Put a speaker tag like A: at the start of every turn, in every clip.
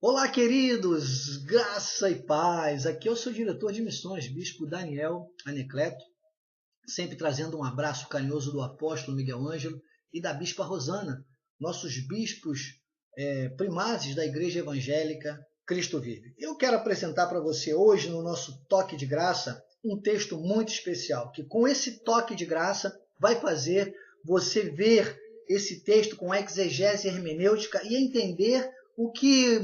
A: Olá, queridos, graça e paz. Aqui eu sou o diretor de missões, Bispo Daniel Anecleto, sempre trazendo um abraço carinhoso do apóstolo Miguel Ângelo e da Bispa Rosana, nossos bispos primazes da Igreja Evangélica Cristo Vive. Eu quero apresentar para você hoje, no nosso Toque de Graça, um texto muito especial, que com esse toque de graça vai fazer você ver esse texto com exegese hermenêutica e entender o que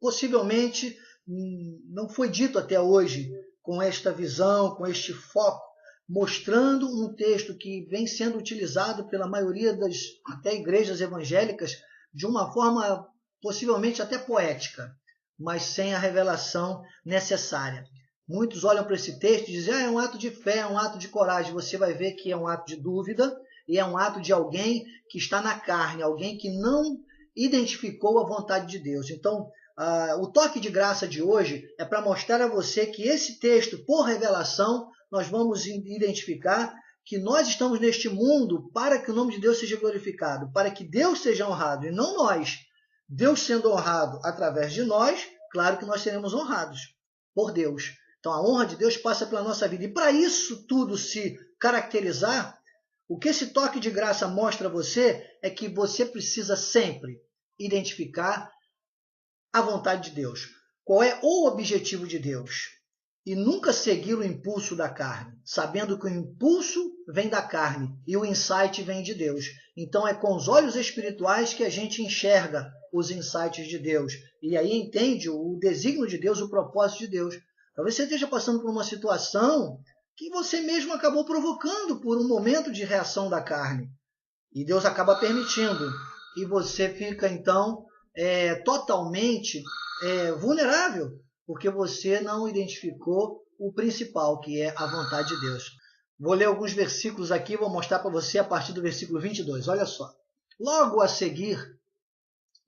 A: possivelmente não foi dito até hoje, com esta visão, com este foco, mostrando um texto que vem sendo utilizado pela maioria das até igrejas evangélicas de uma forma possivelmente até poética, mas sem a revelação necessária. Muitos olham para esse texto e dizem, é um ato de fé, é um ato de coragem. Você vai ver que é um ato de dúvida e é um ato de alguém que está na carne, alguém que não identificou a vontade de Deus. Então, o toque de graça de hoje é para mostrar a você que esse texto, por revelação, nós vamos identificar que nós estamos neste mundo para que o nome de Deus seja glorificado, para que Deus seja honrado e não nós. Deus sendo honrado através de nós, claro que nós seremos honrados por Deus. Então a honra de Deus passa pela nossa vida. E para isso tudo se caracterizar, o que esse toque de graça mostra a você é que você precisa sempre identificar a vontade de Deus. Qual é o objetivo de Deus? E nunca seguir o impulso da carne, sabendo que o impulso vem da carne e o insight vem de Deus. Então é com os olhos espirituais que a gente enxerga os insights de Deus. E aí entende o desígnio de Deus, o propósito de Deus. Talvez você esteja passando por uma situação que você mesmo acabou provocando por um momento de reação da carne. E Deus acaba permitindo. E você fica então totalmente vulnerável, porque você não identificou o principal, que é a vontade de Deus. Vou ler alguns versículos aqui, vou mostrar para você a partir do versículo 22. Olha só. Logo a seguir,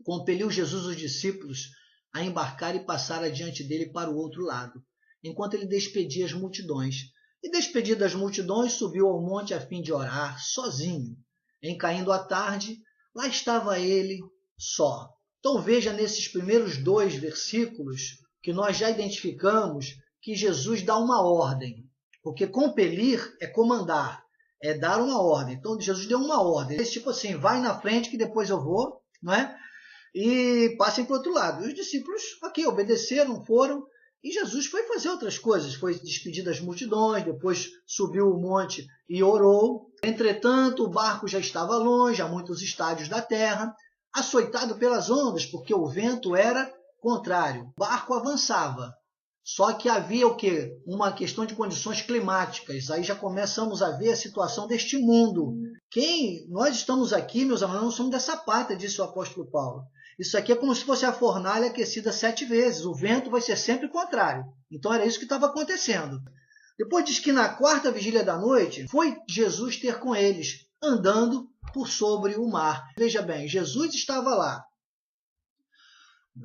A: compeliu Jesus os discípulos a embarcar e passar adiante dele para o outro lado, enquanto ele despedia as multidões. E despedidas as multidões, subiu ao monte a fim de orar, sozinho. Em caindo a tarde, lá estava ele só. Então veja nesses primeiros 2 versículos que nós já identificamos que Jesus dá uma ordem, porque compelir é comandar, é dar uma ordem. Então Jesus deu uma ordem, esse tipo assim, vai na frente que depois eu vou, não é? E passem para o outro lado. E os discípulos aqui obedeceram, foram, e Jesus foi fazer outras coisas, foi despedir das multidões, depois subiu o monte e orou. Entretanto, o barco já estava longe, a muitos estádios da terra, açoitado pelas ondas, porque o vento era contrário. O barco avançava. Só que havia o quê? Uma questão de condições climáticas. Aí já começamos a ver a situação deste mundo. Nós estamos aqui, meus amados, não somos dessa pátria, disse o apóstolo Paulo. Isso aqui é como se fosse a fornalha aquecida 7 vezes. O vento vai ser sempre contrário. Então era isso que estava acontecendo. Depois diz que na 4ª vigília da noite, foi Jesus ter com eles, andando por sobre o mar. Veja bem, Jesus estava lá.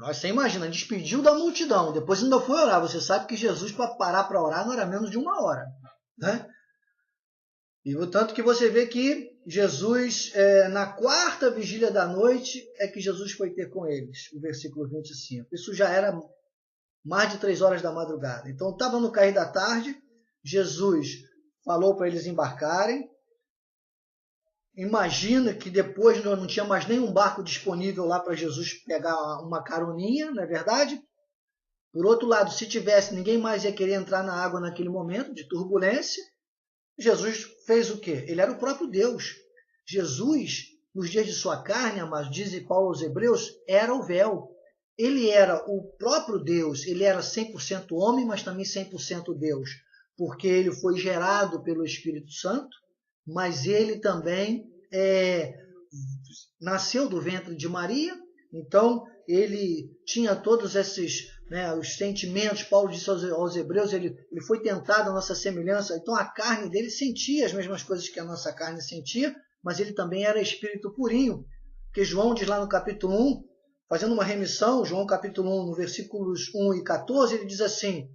A: Você imagina, despediu da multidão, depois ainda foi orar. Você sabe que Jesus, para parar para orar, não era menos de 1 hora. Né? E o tanto que você vê que Jesus, na 4ª vigília da noite, é que Jesus foi ter com eles, o versículo 25. Isso já era mais de 3 horas da madrugada. Então estava no cair da tarde, Jesus falou para eles embarcarem. Imagina que depois não tinha mais nenhum barco disponível lá para Jesus pegar uma caroninha, não é verdade? Por outro lado, se tivesse, ninguém mais ia querer entrar na água naquele momento de turbulência. Jesus fez o quê? Ele era o próprio Deus. Jesus, nos dias de sua carne, amados, diz Paulo aos Hebreus, era o véu. Ele era o próprio Deus, ele era 100% homem, mas também 100% Deus, porque ele foi gerado pelo Espírito Santo, mas ele também nasceu do ventre de Maria, então ele tinha todos esses os sentimentos. Paulo disse aos Hebreus, ele foi tentado à nossa semelhança, então a carne dele sentia as mesmas coisas que a nossa carne sentia, mas ele também era espírito purinho, porque João diz lá no capítulo 1, fazendo uma remissão, João capítulo 1, no versículos 1 e 14, ele diz assim,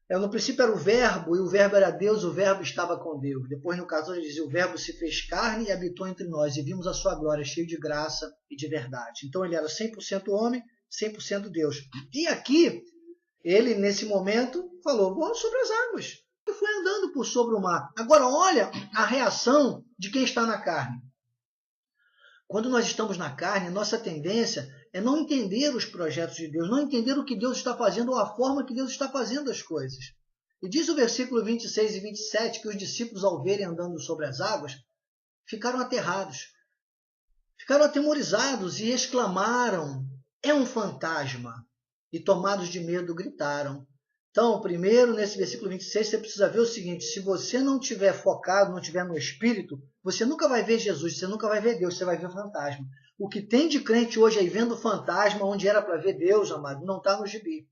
A: no princípio era o verbo, e o verbo era Deus, o verbo estava com Deus. Depois no 14 ele diz, o verbo se fez carne e habitou entre nós, e vimos a sua glória, cheio de graça e de verdade. Então ele era 100% homem 100% Deus. E aqui, ele, nesse momento, falou, vou sobre as águas. E foi andando por sobre o mar. Agora, olha a reação de quem está na carne. Quando nós estamos na carne, nossa tendência é não entender os projetos de Deus, não entender o que Deus está fazendo ou a forma que Deus está fazendo as coisas. E diz o versículo 26 e 27 que os discípulos, ao verem andando sobre as águas, ficaram aterrados, ficaram atemorizados e exclamaram, é um fantasma. E tomados de medo, gritaram. Então, primeiro, nesse versículo 26, você precisa ver o seguinte, se você não estiver focado, não estiver no Espírito, você nunca vai ver Jesus, você nunca vai ver Deus, você vai ver fantasma. O que tem de crente hoje aí vendo fantasma, onde era para ver Deus, amado, não está no gibi.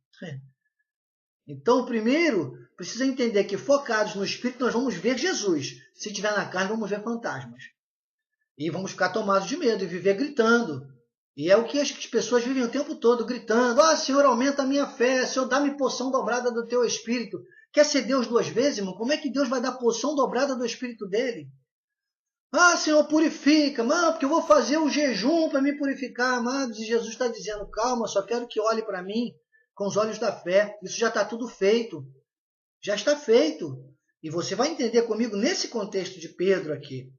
A: Então, primeiro, precisa entender que focados no Espírito, nós vamos ver Jesus. Se estiver na carne, vamos ver fantasmas. E vamos ficar tomados de medo e viver gritando. E é o que as pessoas vivem o tempo todo, gritando, Senhor, aumenta a minha fé, Senhor, dá-me porção dobrada do teu Espírito. Quer ser Deus duas vezes, irmão? Como é que Deus vai dar porção dobrada do Espírito dele? Senhor, purifica, porque eu vou fazer o jejum para me purificar, amados. E Jesus está dizendo, calma, só quero que olhe para mim com os olhos da fé. Isso já está tudo feito. Já está feito. E você vai entender comigo nesse contexto de Pedro aqui.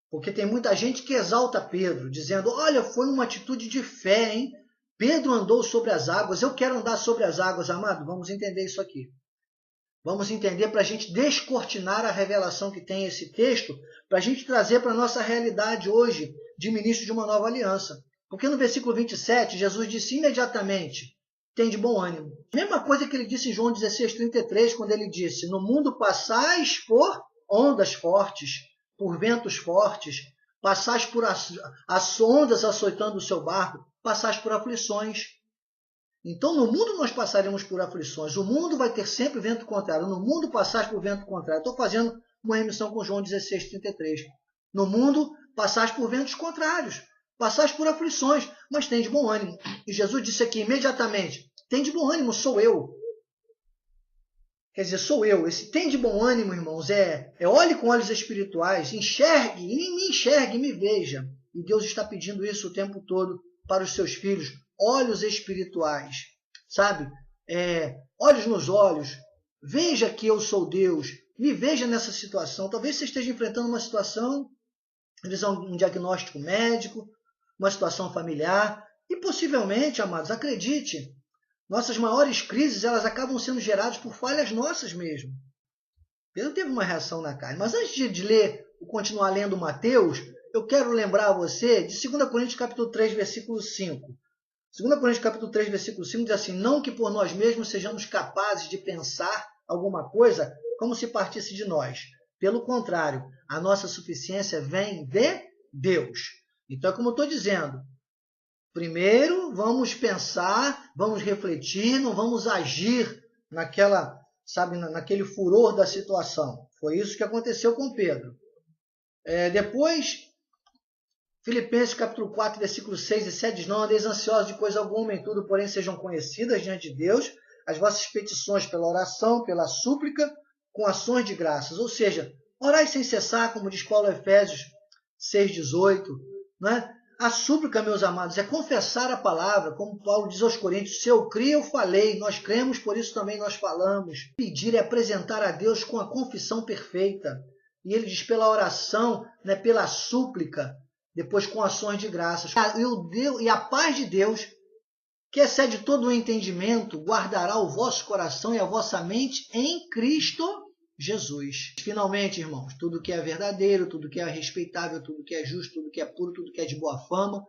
A: Porque tem muita gente que exalta Pedro, dizendo, olha, foi uma atitude de fé, hein? Pedro andou sobre as águas, eu quero andar sobre as águas, amado. Vamos entender isso aqui. Vamos entender para a gente descortinar a revelação que tem esse texto, para a gente trazer para a nossa realidade hoje, de ministro de uma nova aliança. Porque no versículo 27, Jesus disse imediatamente, tem de bom ânimo. Mesma coisa que ele disse em João 16:33, quando ele disse, no mundo passais por ondas fortes, por ventos fortes, passais por as ondas açoitando o seu barco, passais por aflições. Então, no mundo nós passaremos por aflições. O mundo vai ter sempre vento contrário. No mundo passais por vento contrário. Estou fazendo uma remissão com João 16:33. No mundo passais por ventos contrários. Passais por aflições, mas tem de bom ânimo. E Jesus disse aqui imediatamente, tem de bom ânimo, sou eu. Quer dizer, sou eu. Esse tem de bom ânimo, irmãos, olhe com olhos espirituais, enxergue, e me enxergue, me veja. E Deus está pedindo isso o tempo todo para os seus filhos. Olhos espirituais, sabe? Olhos nos olhos. Veja que eu sou Deus. Me veja nessa situação. Talvez você esteja enfrentando uma situação, um diagnóstico médico, uma situação familiar. E possivelmente, amados, acredite, nossas maiores crises, elas acabam sendo geradas por falhas nossas mesmo. Pedro teve uma reação na carne. Mas antes de ler, continuar lendo Mateus, eu quero lembrar a você de 2 Coríntios capítulo 3, versículo 5. 2 Coríntios capítulo 3, versículo 5 diz assim, não que por nós mesmos sejamos capazes de pensar alguma coisa como se partisse de nós. Pelo contrário, a nossa suficiência vem de Deus. Então, como eu estou dizendo, primeiro, vamos pensar, vamos refletir, não vamos agir naquele furor da situação. Foi isso que aconteceu com Pedro. Depois, Filipenses capítulo 4, versículos 6 e 7 diz, não andeis ansiosos de coisa alguma, em tudo, porém, sejam conhecidas diante de Deus as vossas petições pela oração, pela súplica, com ações de graças. Ou seja, orai sem cessar, como diz Paulo Efésios 6,18, não é? A súplica, meus amados, é confessar a palavra, como Paulo diz aos Coríntios, se eu criei, eu falei, nós cremos, por isso também nós falamos. Pedir é apresentar a Deus com a confissão perfeita. E ele diz pela oração, né, pela súplica, depois com ações de graças. E a paz de Deus, que excede todo o entendimento, guardará o vosso coração e a vossa mente em Cristo Jesus. Finalmente, irmãos, tudo que é verdadeiro, tudo que é respeitável, tudo que é justo, tudo que é puro, tudo que é de boa fama,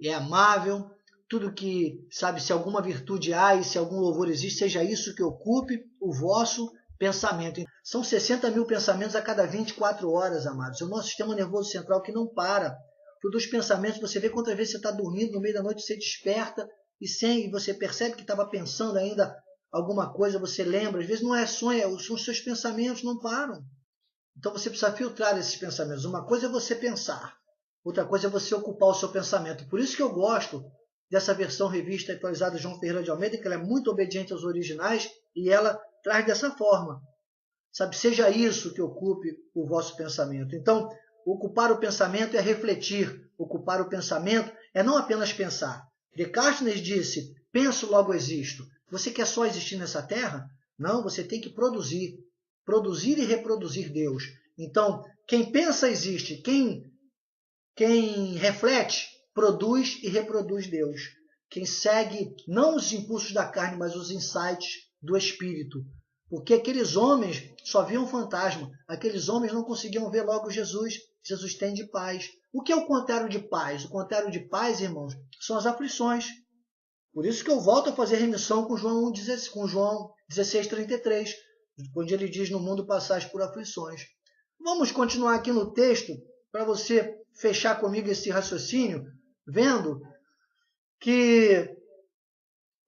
A: é amável, tudo que, se alguma virtude há e se algum louvor existe, seja isso que ocupe o vosso pensamento. São 60 mil pensamentos a cada 24 horas, amados. É o nosso sistema nervoso central que não para. Produz pensamentos, você vê quantas vezes você está dormindo, no meio da noite você desperta e você percebe que estava pensando ainda alguma coisa, você lembra. Às vezes não é sonho, são os seus pensamentos, não param. Então você precisa filtrar esses pensamentos. Uma coisa é você pensar, outra coisa é você ocupar o seu pensamento. Por isso que eu gosto dessa versão revista atualizada de João Ferreira de Almeida, que ela é muito obediente aos originais e ela traz dessa forma. Seja isso que ocupe o vosso pensamento. Então, ocupar o pensamento é refletir. Ocupar o pensamento é não apenas pensar. Descartes disse, penso, logo existo. Você quer só existir nessa terra? Não, você tem que produzir. Produzir e reproduzir Deus. Então, quem pensa existe. Quem reflete, produz e reproduz Deus. Quem segue não os impulsos da carne, mas os insights do Espírito. Porque aqueles homens só viam fantasma. Aqueles homens não conseguiam ver logo Jesus. Jesus tem de paz. O que é o contrário de paz? O contrário de paz, irmãos, são as aflições. Por isso que eu volto a fazer remissão com João 16:33, onde ele diz, no mundo passais por aflições. Vamos continuar aqui no texto, para você fechar comigo esse raciocínio, vendo que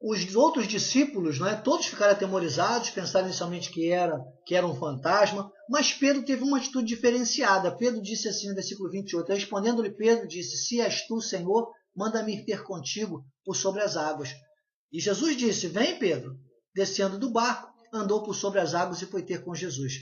A: os outros discípulos, todos ficaram atemorizados, pensaram inicialmente que era um fantasma, mas Pedro teve uma atitude diferenciada. Pedro disse assim no versículo 28, respondendo-lhe Pedro, disse, se és tu, Senhor, manda-me ir ter contigo por sobre as águas. E Jesus disse, vem Pedro, descendo do barco, andou por sobre as águas e foi ter com Jesus.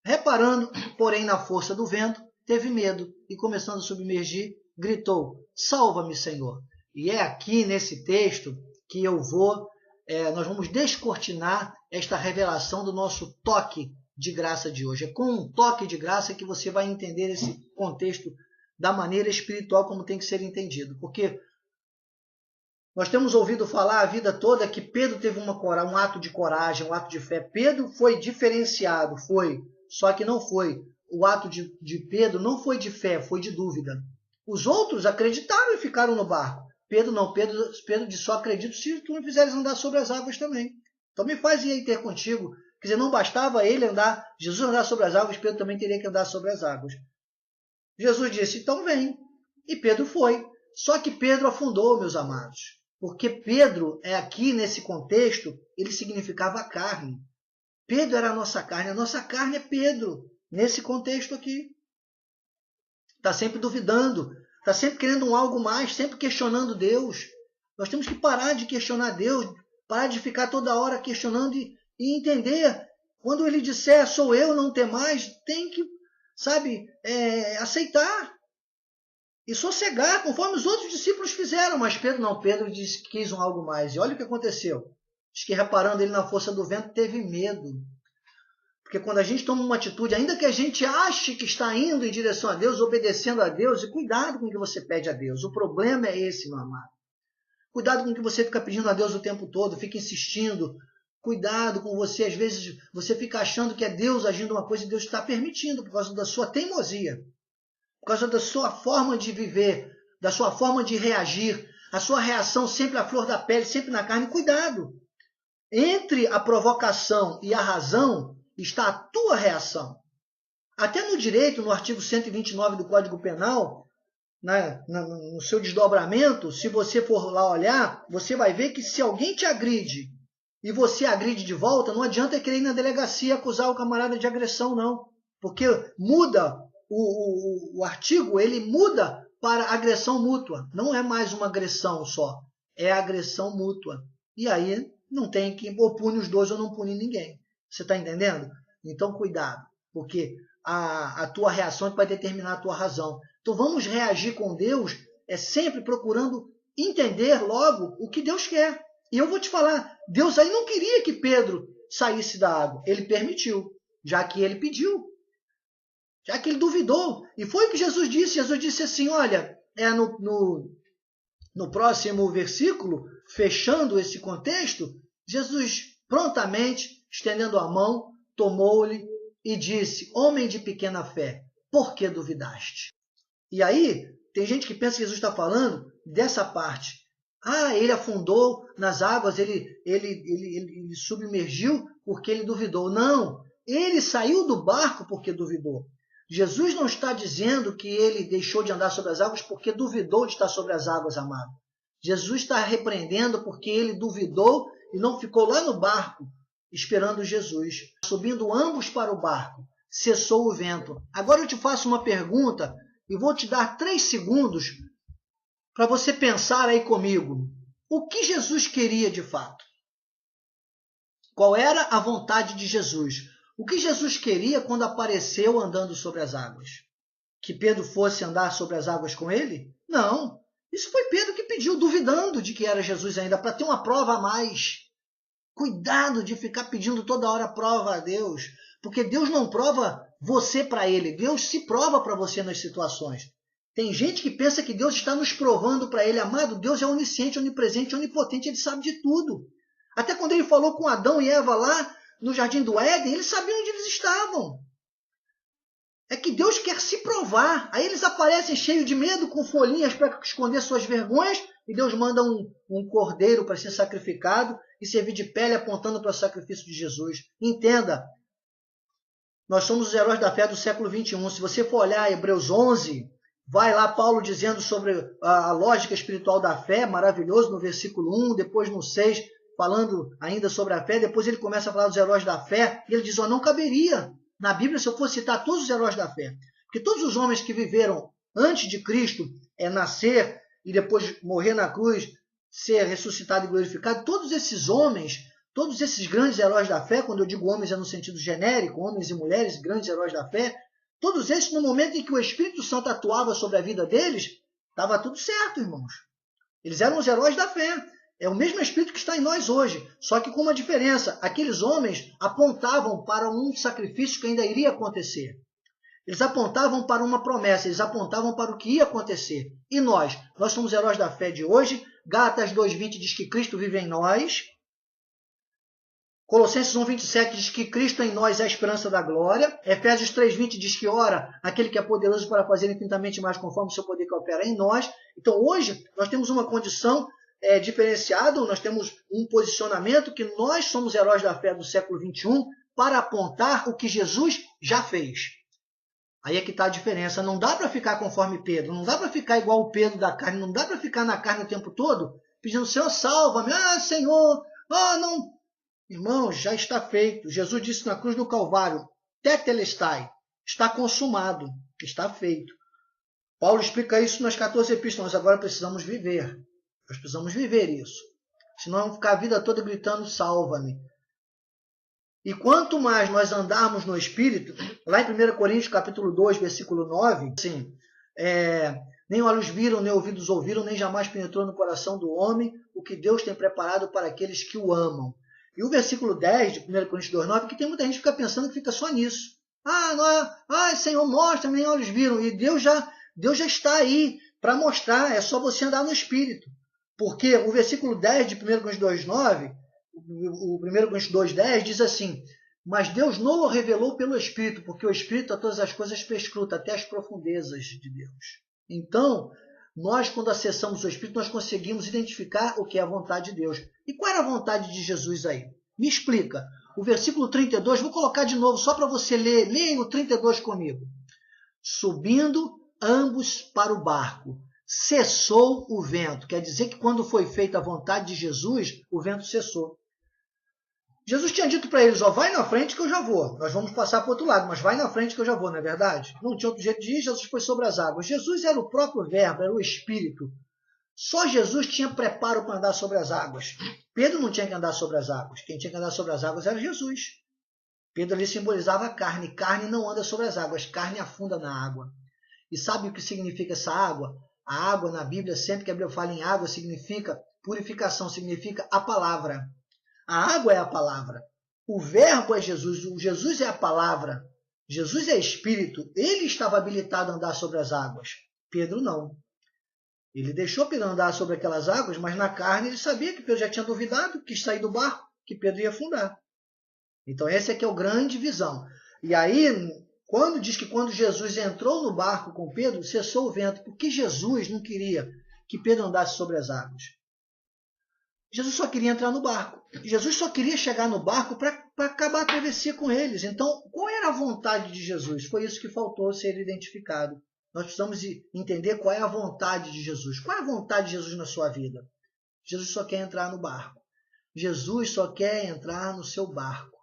A: Reparando, porém, na força do vento, teve medo e, começando a submergir, gritou, salva-me, Senhor. E é aqui nesse texto que nós vamos descortinar esta revelação do nosso toque de graça de hoje. É com um toque de graça que você vai entender esse contexto da maneira espiritual como tem que ser entendido. Porque nós temos ouvido falar a vida toda que Pedro teve um ato de coragem, um ato de fé. Pedro foi diferenciado, só que não foi. O ato de Pedro não foi de fé, foi de dúvida. Os outros acreditaram e ficaram no barco. Pedro não, Pedro disse, só acredito se tu me fizeres andar sobre as águas também. Então me faz ir aí ter contigo. Quer dizer, não bastava Jesus andar sobre as águas, Pedro também teria que andar sobre as águas. Jesus disse, então vem. E Pedro foi. Só que Pedro afundou, meus amados. Porque Pedro, aqui nesse contexto, ele significava carne. Pedro era a nossa carne é Pedro, nesse contexto aqui. Está sempre duvidando, está sempre querendo algo mais, sempre questionando Deus. Nós temos que parar de questionar Deus, parar de ficar toda hora questionando e entender. Quando ele disser, sou eu, não tem mais, tem que, aceitar. E sossegar, conforme os outros discípulos fizeram. Mas Pedro não, Pedro disse que quis algo mais. E olha o que aconteceu. Diz que reparando ele na força do vento, teve medo. Porque quando a gente toma uma atitude, ainda que a gente ache que está indo em direção a Deus, obedecendo a Deus, e cuidado com o que você pede a Deus. O problema é esse, meu amado. Cuidado com o que você fica pedindo a Deus o tempo todo, fica insistindo. Cuidado com você. Às vezes você fica achando que é Deus agindo uma coisa e Deus está permitindo por causa da sua teimosia. Por causa da sua forma de viver, da sua forma de reagir, a sua reação sempre à flor da pele, sempre na carne. Cuidado! Entre a provocação e a razão está a tua reação. Até no direito, no artigo 129 do Código Penal, no seu desdobramento, se você for lá olhar, você vai ver que se alguém te agride e você agride de volta, não adianta querer ir na delegacia acusar o camarada de agressão, não. Porque muda o artigo, ele muda para agressão mútua. Não é mais uma agressão só, é agressão mútua. E aí não tem que ou pune os dois ou não pune ninguém. Você está entendendo? Então cuidado, porque a tua reação vai determinar a tua razão. Então vamos reagir com Deus sempre procurando entender logo o que Deus quer. E eu vou te falar, Deus aí não queria que Pedro saísse da água. Ele permitiu, já que ele pediu. Já que ele duvidou. E foi o que Jesus disse. Jesus disse assim, olha, no próximo versículo, fechando esse contexto, Jesus prontamente, estendendo a mão, tomou-lhe e disse, homem de pequena fé, por que duvidaste? E aí, tem gente que pensa que Jesus está falando dessa parte. Ele afundou nas águas, ele submergiu porque ele duvidou. Não, ele saiu do barco porque duvidou. Jesus não está dizendo que ele deixou de andar sobre as águas porque duvidou de estar sobre as águas, amado. Jesus está repreendendo porque ele duvidou e não ficou lá no barco esperando Jesus. Subindo ambos para o barco, cessou o vento. Agora eu te faço uma pergunta e vou te dar 3 segundos para você pensar aí comigo. O que Jesus queria de fato? Qual era a vontade de Jesus? O que Jesus queria quando apareceu andando sobre as águas? Que Pedro fosse andar sobre as águas com ele? Não. Isso foi Pedro que pediu, duvidando de que era Jesus ainda, para ter uma prova a mais. Cuidado de ficar pedindo toda hora prova a Deus, porque Deus não prova você para Ele, Deus se prova para você nas situações. Tem gente que pensa que Deus está nos provando para Ele. Amado, Deus é onisciente, onipresente, onipotente, Ele sabe de tudo. Até quando Ele falou com Adão e Eva lá no Jardim do Éden, Ele sabia onde eles estavam. É que Deus quer se provar. Aí eles aparecem cheios de medo, com folhinhas para esconder suas vergonhas, e Deus manda um cordeiro para ser sacrificado e servir de pele apontando para o sacrifício de Jesus. Entenda, nós somos os heróis da fé do século XXI. Se você for olhar Hebreus 11, vai lá Paulo dizendo sobre a lógica espiritual da fé, maravilhoso, no versículo 1, depois no 6, falando ainda sobre a fé, depois ele começa a falar dos heróis da fé, e ele diz, não caberia na Bíblia se eu fosse citar todos os heróis da fé, porque todos os homens que viveram antes de Cristo nascer e depois morrer na cruz, ser ressuscitado e glorificado, todos esses homens, todos esses grandes heróis da fé, quando eu digo homens é no sentido genérico, homens e mulheres, grandes heróis da fé, todos esses, no momento em que o Espírito Santo atuava sobre a vida deles, estava tudo certo, irmãos. Eles eram os heróis da fé. É o mesmo Espírito que está em nós hoje, só que com uma diferença. Aqueles homens apontavam para um sacrifício que ainda iria acontecer. Eles apontavam para uma promessa, eles apontavam para o que ia acontecer. E nós somos heróis da fé de hoje. Gálatas 2:20 diz que Cristo vive em nós. Colossenses 1:27 diz que Cristo em nós é a esperança da glória. Efésios 3:20 diz que ora aquele que é poderoso para fazer infinitamente mais conforme o seu poder que opera em nós. Então hoje nós temos uma condição diferenciado, nós temos um posicionamento que nós somos heróis da fé do século XXI para apontar o que Jesus já fez. Aí é que está a diferença. Não dá para ficar conforme Pedro, não dá para ficar igual o Pedro da carne, não dá para ficar na carne o tempo todo pedindo, Senhor, salva-me, Senhor, não. Irmãos, já está feito. Jesus disse na cruz do Calvário, tetelestai, está consumado, está feito. Paulo explica isso nas 14 epístolas, agora precisamos viver. Nós precisamos viver isso. Senão vamos ficar a vida toda gritando, salva-me. E quanto mais nós andarmos no Espírito, lá em 1 Coríntios capítulo 2, versículo 9, assim, nem olhos viram, nem ouvidos ouviram, nem jamais penetrou no coração do homem o que Deus tem preparado para aqueles que o amam. E o versículo 10 de 1 Coríntios 2, 9, que tem muita gente que fica pensando que fica só nisso. Senhor, mostra, nem olhos viram. E Deus já está aí para mostrar, é só você andar no Espírito. Porque o versículo 10 de 1 Coríntios 2, 9, o 1 Coríntios 2, 10 diz assim, mas Deus não o revelou pelo Espírito, porque o Espírito a todas as coisas perscruta, até as profundezas de Deus. Então, nós quando acessamos o Espírito, nós conseguimos identificar o que é a vontade de Deus. E qual era a vontade de Jesus aí? Me explica. O versículo 32, vou colocar de novo só para você ler. Leia o 32 comigo. Subindo ambos para o barco, cessou o vento. Quer dizer que quando foi feita a vontade de Jesus, o vento cessou. Jesus tinha dito para eles, vai na frente que eu já vou. Nós vamos passar para o outro lado, mas vai na frente que eu já vou, não é verdade? Não tinha outro jeito de ir, Jesus foi sobre as águas. Jesus era o próprio verbo, era o Espírito. Só Jesus tinha preparo para andar sobre as águas. Pedro não tinha que andar sobre as águas. Quem tinha que andar sobre as águas era Jesus. Pedro ali simbolizava a carne. Carne não anda sobre as águas, carne afunda na água. E sabe o que significa essa água? A água na Bíblia, sempre que a Bíblia fala em água, significa purificação, significa a palavra. A água é a palavra. O verbo é Jesus. O Jesus é a palavra. Jesus é Espírito. Ele estava habilitado a andar sobre as águas. Pedro não. Ele deixou Pedro andar sobre aquelas águas, mas na carne ele sabia que Pedro já tinha duvidado, quis sair do barco, que Pedro ia afundar. Então essa é que é a grande visão. E aí, quando diz que quando Jesus entrou no barco com Pedro, cessou o vento, porque Jesus não queria que Pedro andasse sobre as águas. Jesus só queria entrar no barco. Jesus só queria chegar no barco para acabar a travessia com eles. Então, qual era a vontade de Jesus? Foi isso que faltou ser identificado. Nós precisamos entender qual é a vontade de Jesus. Qual é a vontade de Jesus na sua vida? Jesus só quer entrar no barco. Jesus só quer entrar no seu barco.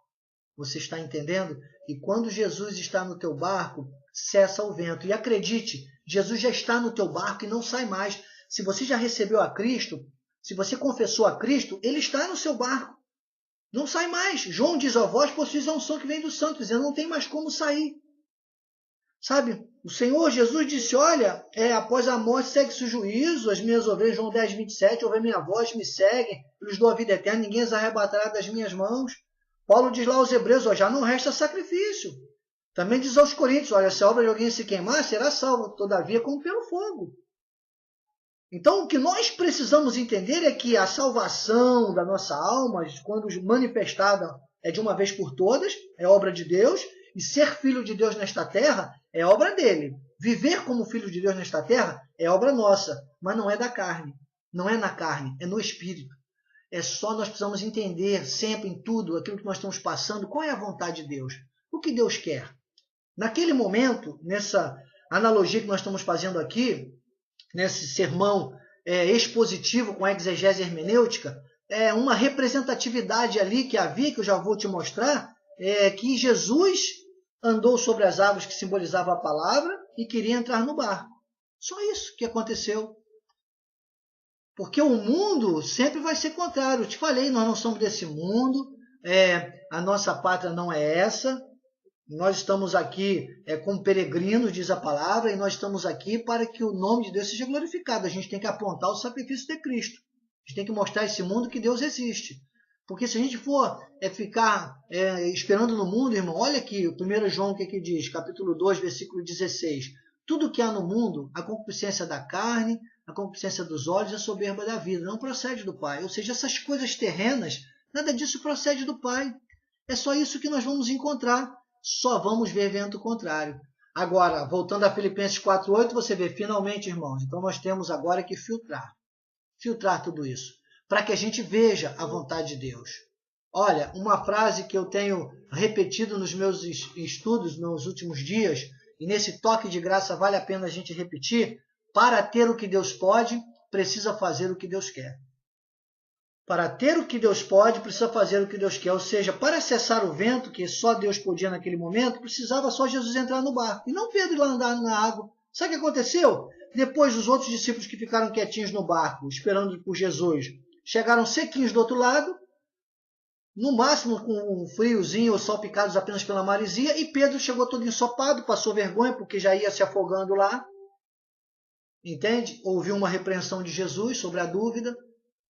A: Você está entendendo? E quando Jesus está no teu barco, cessa o vento. E acredite, Jesus já está no teu barco e não sai mais. Se você já recebeu a Cristo, se você confessou a Cristo, ele está no seu barco. Não sai mais. João diz, a vós possuís a unção que vem do santo, dizendo, não tem mais como sair. Sabe, o Senhor Jesus disse, olha, após a morte segue-se o juízo, as minhas ovelhas, João 10, 27, ouvem minha voz, me seguem, eu lhes dou a vida eterna, ninguém as arrebatará das minhas mãos. Paulo diz lá aos Hebreus, já não resta sacrifício. Também diz aos Coríntios, olha, se a obra de alguém se queimar, será salvo, todavia como pelo fogo. Então, o que nós precisamos entender é que a salvação da nossa alma, quando manifestada, é de uma vez por todas, é obra de Deus, e ser filho de Deus nesta terra é obra dele. Viver como filho de Deus nesta terra é obra nossa, mas não é da carne. Não é na carne, é no espírito. É só nós precisamos entender sempre em tudo aquilo que nós estamos passando, qual é a vontade de Deus, o que Deus quer. Naquele momento, nessa analogia que nós estamos fazendo aqui, nesse sermão expositivo com a exegese hermenêutica, uma representatividade ali que havia, que eu já vou te mostrar, que Jesus andou sobre as águas que simbolizavam a palavra e queria entrar no barco. Só isso que aconteceu. Porque o mundo sempre vai ser contrário. Eu te falei, nós não somos desse mundo, a nossa pátria não é essa, nós estamos aqui como peregrinos, diz a palavra, e nós estamos aqui para que o nome de Deus seja glorificado. A gente tem que apontar o sacrifício de Cristo. A gente tem que mostrar a esse mundo que Deus existe. Porque se a gente for ficar esperando no mundo, irmão, olha aqui, o 1 João, o que diz? Capítulo 2, versículo 16. Tudo que há no mundo, a concupiscência da carne, a concupiscência dos olhos e a soberba da vida, não procede do Pai. Ou seja, essas coisas terrenas, nada disso procede do Pai. É só isso que nós vamos encontrar. Só vamos ver vento contrário. Agora, voltando a Filipenses 4:8, você vê, finalmente, irmãos, então nós temos agora que filtrar tudo isso, para que a gente veja a vontade de Deus. Olha, uma frase que eu tenho repetido nos meus estudos nos últimos dias, e nesse toque de graça vale a pena a gente repetir, para ter o que Deus pode, precisa fazer o que Deus quer. Para ter o que Deus pode, precisa fazer o que Deus quer. Ou seja, para cessar o vento, que só Deus podia naquele momento, precisava só Jesus entrar no barco. E não Pedro ir lá andar na água. Sabe o que aconteceu? Depois, os outros discípulos que ficaram quietinhos no barco, esperando por Jesus, chegaram sequinhos do outro lado, no máximo com um friozinho ou salpicados apenas pela maresia, e Pedro chegou todo ensopado, passou vergonha, porque já ia se afogando lá. Entende? Ouviu uma repreensão de Jesus sobre a dúvida.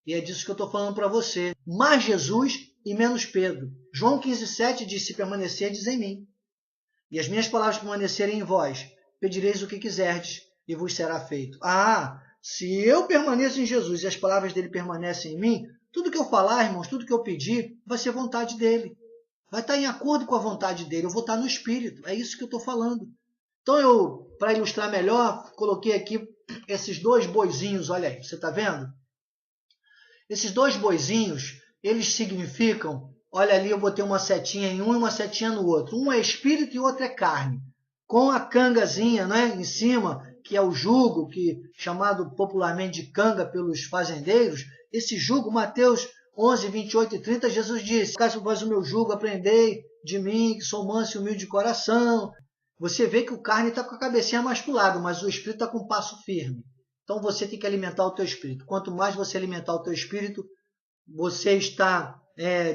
A: E é disso que eu estou falando para você. Mais Jesus e menos Pedro. João 15,7 diz, se permanecerdes em mim, e as minhas palavras permanecerem em vós, pedireis o que quiserdes, e vos será feito. Se eu permaneço em Jesus e as palavras dele permanecem em mim, tudo que eu falar, irmãos, tudo que eu pedir, vai ser vontade dele. Vai estar em acordo com a vontade dele. Eu vou estar no Espírito. É isso que eu estou falando. Então eu, para ilustrar melhor, coloquei aqui esses dois boizinhos, olha aí, você está vendo? Esses dois boizinhos, eles significam, olha ali, eu botei uma setinha em um e uma setinha no outro. Um é espírito e o outro é carne. Com a cangazinha, né, em cima, que é o jugo, chamado popularmente de canga pelos fazendeiros. Esse jugo, Mateus 11, 28 e 30, Jesus disse, caso vós o meu jugo, aprendei de mim, que sou manso e humilde de coração. Você vê que o carne está com a cabecinha mais para o lado, mas o espírito está com um passo firme. Então você tem que alimentar o teu espírito. Quanto mais você alimentar o teu espírito, você está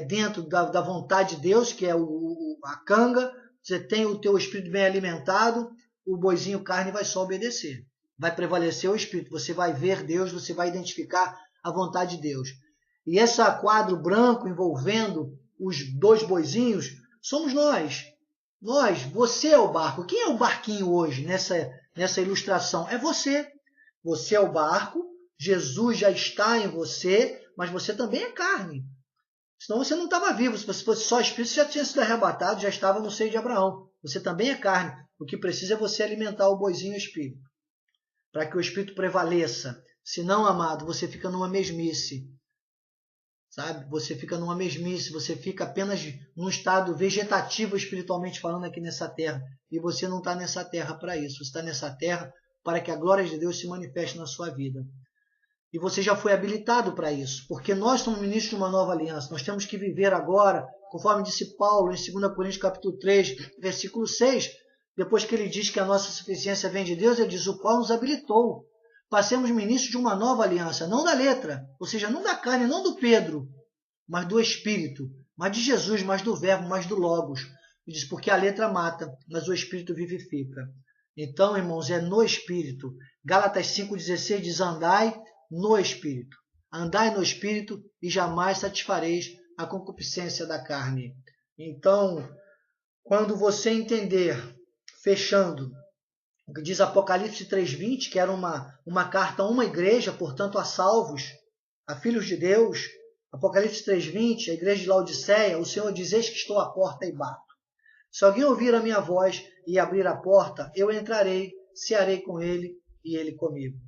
A: dentro da vontade de Deus, que é a canga. Você tem o teu espírito bem alimentado, o boizinho carne vai só obedecer. Vai prevalecer o espírito. Você vai ver Deus, você vai identificar a vontade de Deus. E esse quadro branco envolvendo os dois boizinhos, somos nós. Você é o barco. Quem é o barquinho hoje nessa ilustração? É você. Você é o barco, Jesus já está em você, mas você também é carne. Senão você não estava vivo. Se você fosse só espírito, você já tinha sido arrebatado, já estava no seio de Abraão. Você também é carne. O que precisa é você alimentar o boizinho espírito, para que o espírito prevaleça. Se não, amado, você fica numa mesmice. Sabe? Você fica numa mesmice, você fica apenas num estado vegetativo espiritualmente falando aqui nessa terra. E você não está nessa terra para isso. Você está nessa terra para que a glória de Deus se manifeste na sua vida. E você já foi habilitado para isso, porque nós somos ministros de uma nova aliança. Nós temos que viver agora, conforme disse Paulo em 2 Coríntios capítulo 3, versículo 6, depois que ele diz que a nossa suficiência vem de Deus, ele diz, o qual nos habilitou. Passemos ministros de uma nova aliança, não da letra, ou seja, não da carne, não do Pedro, mas do Espírito, mas de Jesus, mas do Verbo, mas do Logos. Ele diz, porque a letra mata, mas o Espírito vivifica. Então, irmãos, é no Espírito. Gálatas 5,16 diz: andai no Espírito. Andai no Espírito e jamais satisfareis a concupiscência da carne. Então, quando você entender, fechando, o que diz Apocalipse 3,20, que era uma carta a uma igreja, portanto a salvos, a filhos de Deus. Apocalipse 3,20, a igreja de Laodiceia, o Senhor diz: eis que estou à porta e bato. Se alguém ouvir a minha voz e abrir a porta, eu entrarei, cearei com ele e ele comigo.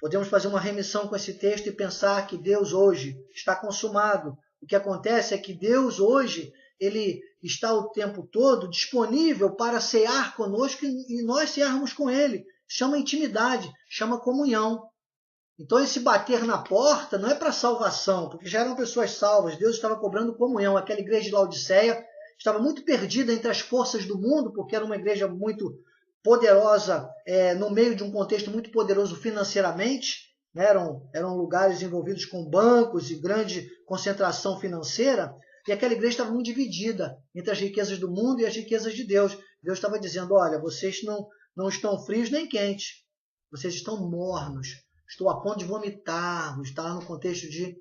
A: Podemos fazer uma remissão com esse texto e pensar que Deus hoje está consumado. O que acontece é que Deus hoje, ele está o tempo todo disponível para cear conosco e nós cearmos com ele. Chama intimidade, chama comunhão. Então esse bater na porta não é para salvação, porque já eram pessoas salvas. Deus estava cobrando comunhão. Aquela igreja de Laodiceia estava muito perdida entre as forças do mundo, porque era uma igreja muito poderosa, no meio de um contexto muito poderoso financeiramente, né? Eram lugares envolvidos com bancos e grande concentração financeira, e aquela igreja estava muito dividida entre as riquezas do mundo e as riquezas de Deus. Deus estava dizendo: olha, vocês não estão frios nem quentes, vocês estão mornos, estou a ponto de vomitar. Está lá no contexto de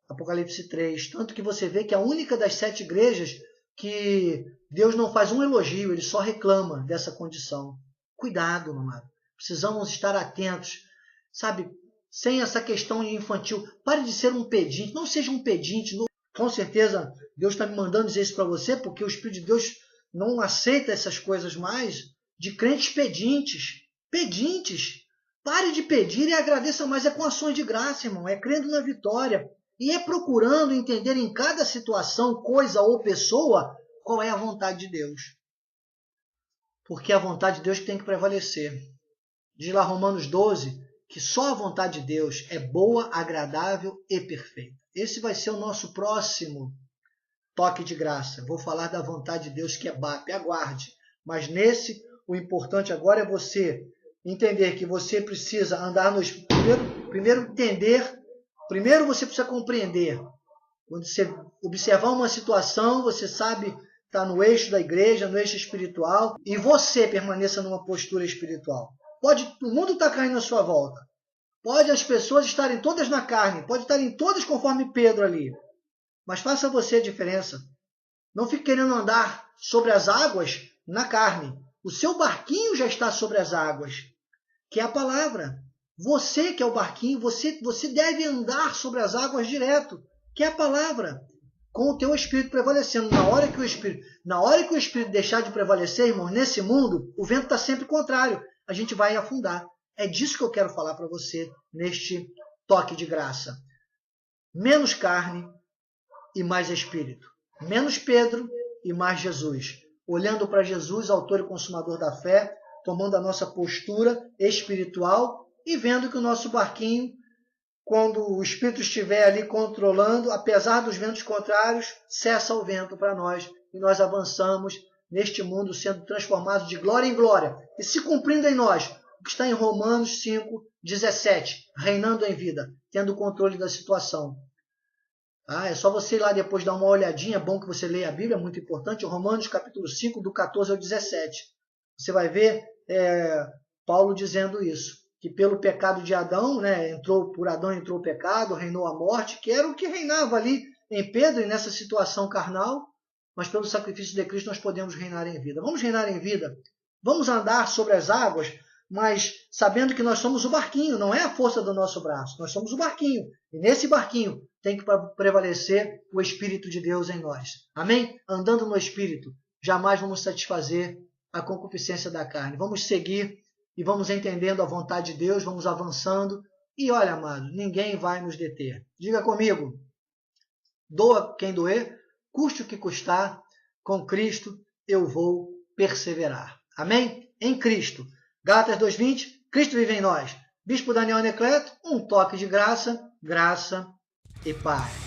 A: Apocalipse 3. Tanto que você vê que a única das 7 igrejas que Deus não faz um elogio, ele só reclama dessa condição. Cuidado, amado. Precisamos estar atentos, sabe? Sem essa questão infantil. Pare de ser um pedinte. Não seja um pedinte. Com certeza, Deus está me mandando dizer isso para você, porque o Espírito de Deus não aceita essas coisas mais de crentes pedintes. Pedintes. Pare de pedir e agradeça mais. É com ações de graça, irmão. É crendo na vitória. E é procurando entender em cada situação, coisa ou pessoa, qual é a vontade de Deus. Porque é a vontade de Deus que tem que prevalecer. Diz lá Romanos 12, que só a vontade de Deus é boa, agradável e perfeita. Esse vai ser o nosso próximo toque de graça. Vou falar da vontade de Deus, que é BAP. Aguarde. Mas nesse, o importante agora é você entender que você precisa andar no Espírito. Primeiro entender. Primeiro você precisa compreender. Quando você observar uma situação, você sabe, está no eixo da igreja, no eixo espiritual, e você permaneça numa postura espiritual. O mundo está caindo à sua volta. Pode as pessoas estarem todas na carne, pode estarem todas conforme Pedro ali. Mas faça você a diferença. Não fique querendo andar sobre as águas na carne. O seu barquinho já está sobre as águas, que é a palavra. Você que é o barquinho, você deve andar sobre as águas direto, que é a palavra, com o teu espírito prevalecendo. Na hora que o espírito deixar de prevalecer, irmão, nesse mundo, o vento está sempre contrário. A gente vai afundar. É disso que eu quero falar para você neste toque de graça. Menos carne e mais espírito. Menos Pedro e mais Jesus. Olhando para Jesus, autor e consumador da fé, tomando a nossa postura espiritual e vendo que o nosso barquinho, quando o Espírito estiver ali controlando, apesar dos ventos contrários, cessa o vento para nós e nós avançamos neste mundo sendo transformados de glória em glória e se cumprindo em nós o que está em Romanos 5:17, reinando em vida, tendo o controle da situação. É só você ir lá depois dar uma olhadinha, é bom que você leia a Bíblia, é muito importante, Romanos capítulo 5, do 14 ao 17. Você vai ver Paulo dizendo isso, que pelo pecado de Adão, por Adão entrou o pecado, reinou a morte, que era o que reinava ali em Pedro e nessa situação carnal, mas pelo sacrifício de Cristo nós podemos reinar em vida. Vamos reinar em vida, vamos andar sobre as águas, mas sabendo que nós somos o barquinho, não é a força do nosso braço, nós somos o barquinho, e nesse barquinho tem que prevalecer o Espírito de Deus em nós. Amém? Andando no Espírito, jamais vamos satisfazer a concupiscência da carne. Vamos seguir e vamos entendendo a vontade de Deus, vamos avançando. E olha, amado, ninguém vai nos deter. Diga comigo, doa quem doer, custe o que custar, com Cristo eu vou perseverar. Amém? Em Cristo. Gálatas 2:20, Cristo vive em nós. Bispo Daniel Anecleto, um toque de graça, graça e paz.